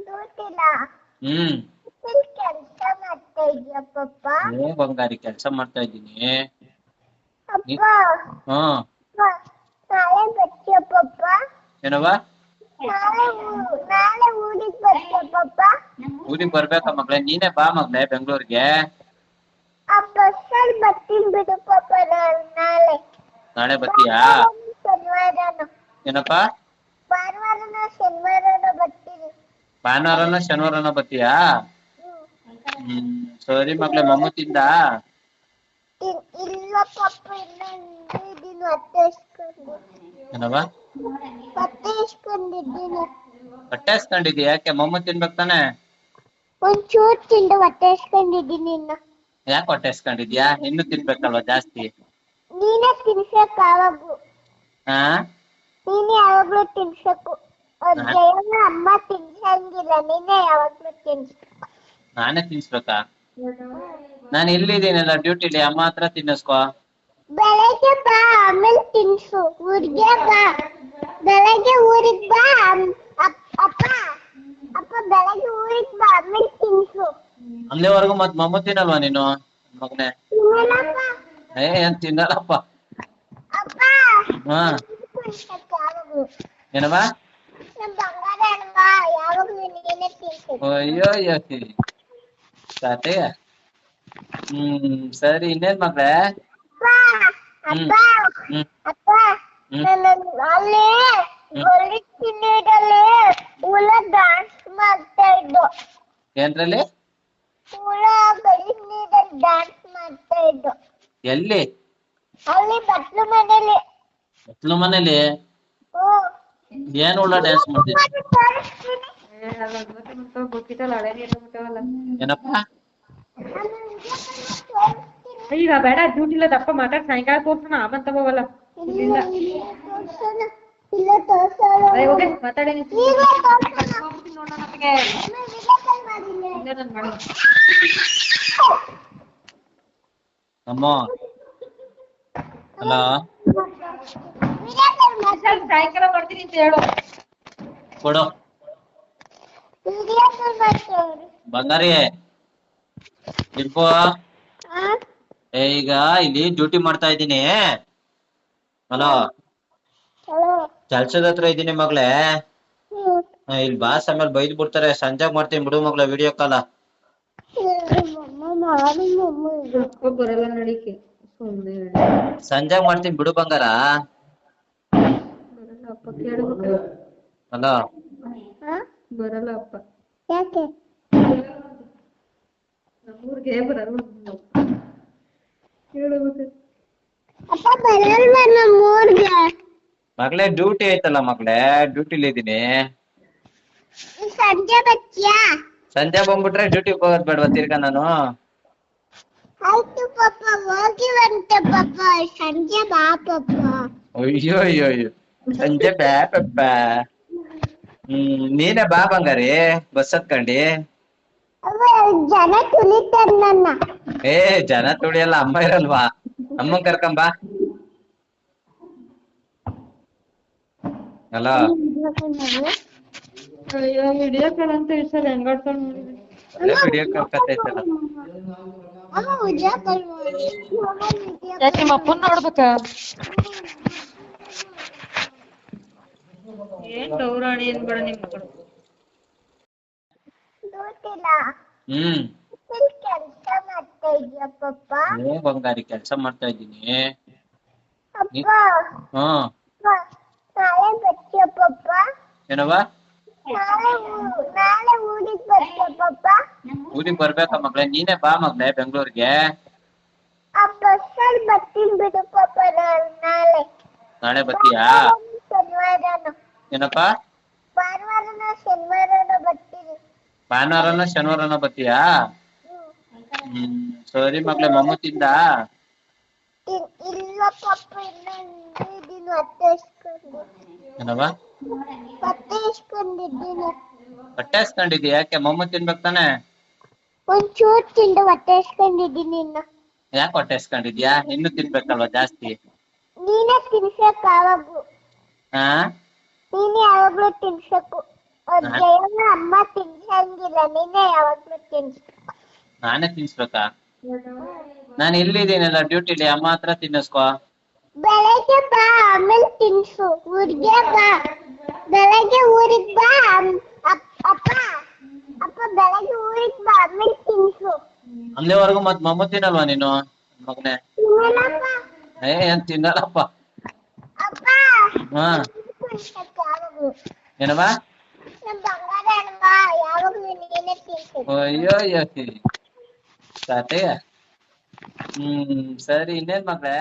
ಗೊತ್ತಿಲ್ಲ. ಹ್ಮ್ ಕೆಲಸ ಮಾಡ್ತಾ ಇದೀಯ ಪಪ್ಪ? ಹ್ಞೂ ಬಂಗಾರಿ, ಕೆಲಸ ಮಾಡ್ತಾ ಇದ್ದೀನಿ. ಅಪ್ಪ ಹ್ಮ್ ನಾಳೆ ಬರ್ತೀಯ ಪಪ್ಪ? ಏನವ್ವ? ನಾಳೆ ಊರಿಗೆ ಬರ್ತೀಯ ಪಪ್ಪ? ಊರಿಗೆ ಬರ್ಬೇಕಾ ಮಗ್ಳೆ? ನೀನೇ ಬಾ ಮಗ್ಳೆ ಬೆಂಗಳೂರಿಗೆ. ಆ ಬಸ್ಸಲ್ಲಿ ಬರ್ತೀನಿ ಬಿಡು ಪಪ್ಪ. ನಾಳೆ ನಾಳೆ ಬರ್ತೀಯಾ? ಶನಿವಾರನು. ಏನಪ್ಪಾ? ಭಾನುವಾರನ ಶನಿವಾರನ ಬರ್ತೀನಿ. ಭಾನುವಾರನ ಶನಿವಾರನ ಬರ್ತೀಯಾ? ಸರಿ ಮಗ್ಳೆ. ಮಮ್ಮು ತಿಂದ? ಇಲ್ಲ ಪಪ್ಪ, ಇನ್ನೊಂದು ಹೊಟ್ಟೆ ಇಸ್ಕೊಂಡು. ಏನವ್ವ? ಹೊಟ್ಟೆ ಇಸ್ಕೊಂಡಿದ್ದೀನಿ. ಹೊಟ್ಟೆ ಹಸ್ಕೊಂಡಿದ್ಯಾ? ಯಾಕೆ? ಮಮ್ಮು ತಿನ್ಬೇಕು ತಾನೆ? ಒಂಚೂರು ತಿಂದು ಹೊಟ್ಟೆ ಇಸ್ಕೊಂಡಿದ್ದೀನಿ. ಇನ್ನು ಯಾಕೆ ಹೊಟ್ಟೆ ಹಸ್ಕೊಂಡಿದ್ಯಾ? ಇನ್ನು ತಿನ್ಬೇಕಲ್ವಾ ಜಾಸ್ತಿ? ನೀನೇ ತಿನ್ಸಕ್ ಯಾವಾಗ್ಲೂ. ಹಾ ನೀನೇ ಯಾವಾಗ್ಲೂ ತಿನ್ಸಕು. ಜಯಮ್ಮ ಅಮ್ಮ ತಿನ್ಸಂಗಿಲ್ಲ, ನೀನೇ ಯಾವಾಗ್ಲೂ ತಿನ್ಸ್ಬೇಕು. ನಾನೇ ತಿನ್ಸ್ಬೇಕಾ? ನಾನು ಇಲ್ಲಿದ್ದೀನಲ್ಲ ಡ್ಯೂಟಿಲಿ, ಅಮ್ಮ ಹತ್ರ ತಿನ್ನಿಸ್ಕೋ. ಬೆಳಗ್ಗೆ ಬಾ, ಆಮೇಲೆ ತಿನ್ಸು. ಊರಿಗೆ ಬಾ, ಬೆಳಗ್ಗೆ ಊರಿಗೆ ಬಾ. ಅಪ್ಪ ಅಪ್ಪ ಬೆಳಗ್ಗೆ ಊರಿಗೆ ಬಾ, ಆಮೇಲೆ ತಿನ್ಸು. ಅಲ್ಲಿವರೆಗೂ ಮತ್ ಮಮ್ಮು ತಿನ್ನಲ್ವಾ ನೀನು ಮಗನೆ? ತಿನ್ನಲ್ಲಪ್ಪ. ಏನ್ ತಿನ್ನಲ್ಲಪ್ಪ? ಅಪ್ಪ ಹಾ ತಿನ್ಸಕ್ ಯಾವಾಗ್ಲೂ. ಏನವ್ವ? ನಮ್ ಬಂಗಾರ ಅಲ್ವಾ, ಯಾವಾಗ್ಲೂ ನೀನೇ ತಿನ್ಸು. ಅಯ್ಯೋ ಕತೆಯ. ಸರಿ. ಇನ್ನೇನ್ ಮಗ್ಳೆ? ಅಪ್ಪ ಹ್ಮ್ ಅಪ್ಪ ಅಲ್ಲಿ ಗೋಳಿ ಚಿನ್ನದಲ್ಲಿ ಹುಳ ಡ್ಯಾನ್ಸ್ ಮಾಡ್ತಾ ಇದ್ದು. ಏನ್ರಲ್ಲಿ? ಹುಳ ಬಳಿ ನೀರಲ್ಲಿ ಡ್ಯಾನ್ಸ್ ಮಾಡ್ತಾ ಇದ್ದು. ಎಲ್ಲಿ? ಅಲ್ಲಿ ಬಟ್ಲು ಮನೇಲಿ. ಬಟ್ಲು ಮನೇಲಿ? ಏನ್ ಹುಳ ಡ್ಯಾನ್ಸ್ ಮಾಡ್ತಿದ್ದೆ? ಏನಪ್ಪ? ಈಗ ಬೇಡ, ಡ್ಯೂಟಿ ಇಲ್ಲ. ದಪ್ಪ ಮಾತಾಡ್, ಸಾಯಂಕಾಲ ತೋರ್ಸೋಣ. ಆಮೇಲೆ ತಗೋವಲ್ಲ. ಮಾತಾಡಿ ಅಮ್ಮ. ಹಲೋ. ಸಾಯಂಕಾಲ ಬರ್ತೀನಿ ಅಂತ ಹೇಳು. ಕೊಡು ಬಂಗಾರಿ. ಇರ್ಕೋ. ಈಗ ಇಲ್ಲಿ ಡ್ಯೂಟಿ ಮಾಡ್ತಾ ಇದ್ದೀನಿ. ಹಲೋ. ಕೆಲ್ಸದ ಹತ್ರ ಇದ್ದೀನಿ ಮಗ್ಳೆ. ಇಲ್ಲಿ ಬಾಸ್ ಆಮೇಲೆ ಬೈದ್ ಬಿಡ್ತಾರೆ. ಸಂಜೆಗ್ ಮಾಡ್ತೀನಿ ಬಿಡು ಮಗ್ಳೆ ವಿಡಿಯೋ ಕಾಲ. ಬರಲ್ಲ ನಡಿಕೆ. ಸಂಜೆಗ್ ಮಾಡ್ತೀನಿ ಬಿಡು ಬಂಗಾರ. ಬರಲ್ಲ ಅಪ್ಪ, ಕೇಳ್ಬೇಕು. ಹಲೋ. ಬರಲ್ಲ ಅಪ್ಪ. ಯಾಕೆ? ನಮ್ಮೂರ್ಗೆ ಬರಲ್ಲ. ಕೇಳಬೇಕು. ಅಪ್ಪ ಬರಲ್ವ ನಮ್ಮೂರ್ಗೆ? ಮಗ್ಳೆ ಡ್ಯೂಟಿ ಐತಲ್ಲ ಮಗ್ಳೆ, ಡ್ಯೂಟಿಲಿ ಇದ್ದೀನಿ. ಸಂಜೆ ಬರ್ತೀಯಾ? ಸಂಜೆ ಬಂದ್ಬಿಟ್ರೆ ಡ್ಯೂಟಿಗೆ ಹೋಗೋದ್ ಬೇಡವಾ ತಿರ್ಗಾ ನಾನು? ಆಯ್ತು ಪಾಪ, ಹೋಗಿವಂತೆ ಪಾಪ. ಸಂಜೆ ಬಾ ಪಾಪ. ಅಯ್ಯೋ ಅಯ್ಯೋ ಅಯ್ಯೋ, ಸಂಜೆ ಬ್ಯಾಪಪ್ಪ. ನೀನೇ ಬಾ ಬಂಗಾರಿ, ಬಸ್ ಹತ್ಕೊಂಡಿ. ಜನ ತುಳಿತಾರ ನನ್ನ. ಜನ ತುಳಿಯಲ್ಲ, ಅಮ್ಮ ಇರಲ್ವಾ? ಅಮ್ಮನ್ ಕರ್ಕೊಂಬಾ. ಅಲ್ಲ ಅಯ್ಯೋ, ವಿಡಿಯೋ ಕಾಲ್ ಅಂತ ಹೇಳ್ತಾರೆ. ಹೆಂಗಾಡ್ತಾಳ ನೋಡಿದ್ರೆ. ಒಳ್ಳೆ ವಿಡಿಯೋ ಕಾಲ್ ಕತೆ ಐತಲ್ಲ. ಯಾಕೆ ನಿಮ್ಮ ಅಪ್ಪನ್ ನೋಡ್ಬೇಕಾ? ಏನ್ ಗೌರಾಣಿ ಅನ್ಬೇಡ ನಿಮ್ ಮಗಳು. ಕೆಲಸ ಮಾಡ್ತಾ ಇದೀಯ ಪಪ್ಪ? ಹ್ಞೂ ಬಂಗಾರಿ, ಕೆಲಸ ಮಾಡ್ತಾ ಇದ್ದೀನಿ. ಅಪ್ಪ ನಾಳೆ ಬರ್ತೀಯ ಪಪ್ಪ? ಏನವ್ವ? ನಾಳೆ ಊರಿಗೆ ಬರ್ತೀಯ ಪಪ್ಪ? ಊರಿಗೆ ಬರ್ಬೇಕಾ ಮಗ್ಳೆ? ನೀನೇ ಬಾ ಮಗ್ಳೆ ಬೆಂಗಳೂರಿಗೆ. ಆ ಬಸ್ಸಲ್ಲಿ ಬರ್ತೀನಿ ಬಿಡು ಪಪ್ಪ. ನಾಳೆ ನಾಳೆ ಬರ್ತೀಯಾ? ಶನಿವಾರನು. ಏನಪ್ಪ? ಭಾನುವಾರನ ಶನಿವಾರನ ಬರ್ತೀನಿ. ಭಾನುವಾರನ ಶನಿವಾರನ ಬರ್ತೀಯಾ? ಸರಿ ಮಗ್ಳೆ. ಮಮ್ಮು ತಿಂದ? ಇಲ್ಲ ಪಪ್ಪ, ಇನ್ನೊಂದು ಹೊಟ್ಟೆ ಇಸ್ಕೊಂಡು. ಏನವ್ವ? ಹೊಟ್ಟೆ ಇಸ್ಕೊಂಡಿದ್ದೀನಿ. ಹೊಟ್ಟೆ ಹಸ್ಕೊಂಡಿದ್ಯಾ? ಯಾಕೆ? ಮಮ್ಮು ತಿನ್ಬೇಕು ತಾನೆ? ಒಂಚೂರು ತಿಂದು ಹೊಟ್ಟೆ ಇಸ್ಕೊಂಡಿದ್ದೀನಿ. ಇನ್ನು ಯಾಕೆ ಹೊಟ್ಟೆ ಹಸ್ಕೊಂಡಿದ್ಯಾ? ಇನ್ನು ತಿನ್ಬೇಕಲ್ವಾ ಜಾಸ್ತಿ? ನೀನೇ ತಿನ್ಸಕ್ ಯಾವಾಗ್ಲೂ. ಹಾ ನೀನೇ ಯಾವಾಗ್ಲೂ ತಿನ್ಸಕು. ಜಯಮ್ಮ ಅಮ್ಮ ತಿನ್ಸಂಗಿಲ್ಲ, ನೀನೇ ಯಾವಾಗ್ಲೂ ತಿನ್ಸು. ನಾನೇ ತಿನ್ಸ್ಬೇಕಾ? ನಾನು ಇಲ್ಲಿದ್ದೀನಲ್ಲ ಡ್ಯೂಟಿಲಿ, ಅಮ್ಮ ಹತ್ರ ತಿನ್ನಿಸ್ಕೊ. ಬೆಳಗ್ಗೆ ಬಾ, ಆಮೇಲೆ ತಿನ್ಸು. ಊರಿಗೆ ಬಾ, ಬೆಳಗ್ಗೆ ಊರಿಗೆ ಬಾ. ಅಪ್ಪ ಅಪ್ಪ ಬೆಳಗ್ಗೆ ಊರಿಗೆ ಬಾ, ಆಮೇಲೆ ತಿನ್ಸು. ಅಲ್ಲಿವರೆಗೂ ಮತ್ ಮೊಮ್ಮ ತಿನ್ನಲ್ವಾ ನೀನು ಮಗನೇ? ತಿನ್ನಲ್ಲಪ್ಪ. ಏನ್ ತಿನ್ನಲ್ಲಪ್ಪ. ಅಪ್ಪ ಹಾ ಯಾವಾಗ್ಲೂ ಏನವಾ? ನಮ್ ಬಂಗಾರ ಅಣ್ಣ ಯಾವಾಗ್ಲೂ ನೀನೇ ತಿನ್ಸು. ಅಯ್ಯೋ ಅಯ್ಯೋ ಕತೆಯ. ಸರಿ, ಇನ್ನೇನ್ ಮಗ್ಳೇ?